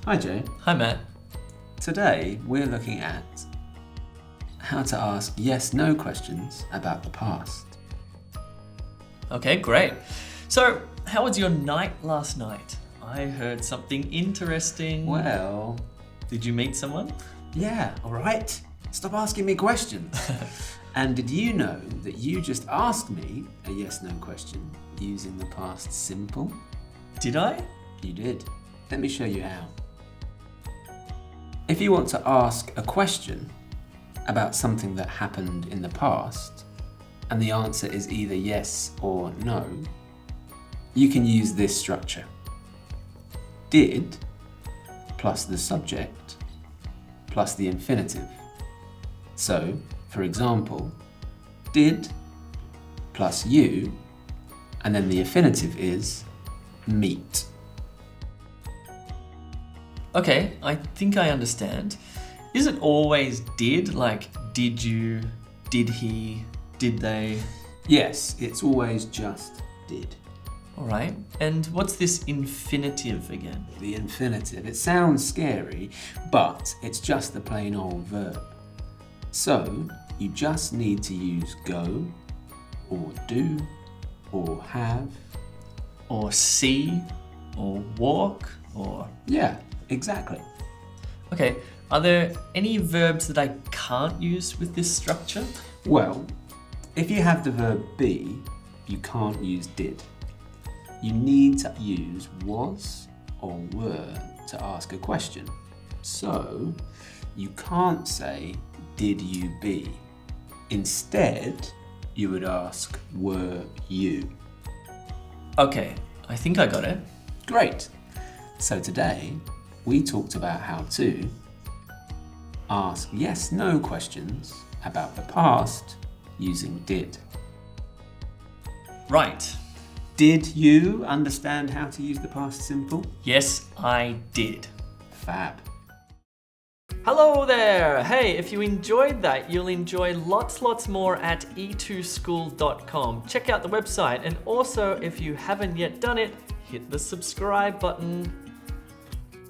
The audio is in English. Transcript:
Hi Joe. Hi Matt. Today we're looking at how to ask yes/no questions about the past. Okay, great. So, how was your night last night? I heard something interesting. Well, Did you meet someone? yeah, all right. Stop asking me questions. And did you know that you just asked me a yes/no question using the past simple? Did I? You did. Let me show you how. If you want to ask a question about something that happened in the past, and the answer is either yes or no, you can use this structure. Did plus the subject plus the infinitive. So, for example, did plus you, and then the infinitive is meet. Okay, I think I understand. Is it always did? Like, did you, did he, did they? Yes, it's always just did. All right. And what's this infinitive again? The infinitive. It sounds scary, but it's just the plain old verb. So, you just need to use go, or do, or have. Or see, or walk, or... Yeah, exactly. Okay, are there any verbs that I can't use with this structure? Well, if you have the verb be, you can't use did. You need to use was or were to ask a question. So, you can't say, did you be? Instead, you would ask, were you? Okay, I think I got it. Great. So today, we talked about how to ask yes/no questions about the past using did. Right. Did you understand how to use the past simple? Yes, I did. Fab. Hello there! Hey, if you enjoyed that, you'll enjoy lots more at e2school.com. Check out the website, and also if you haven't yet done it, hit the subscribe button.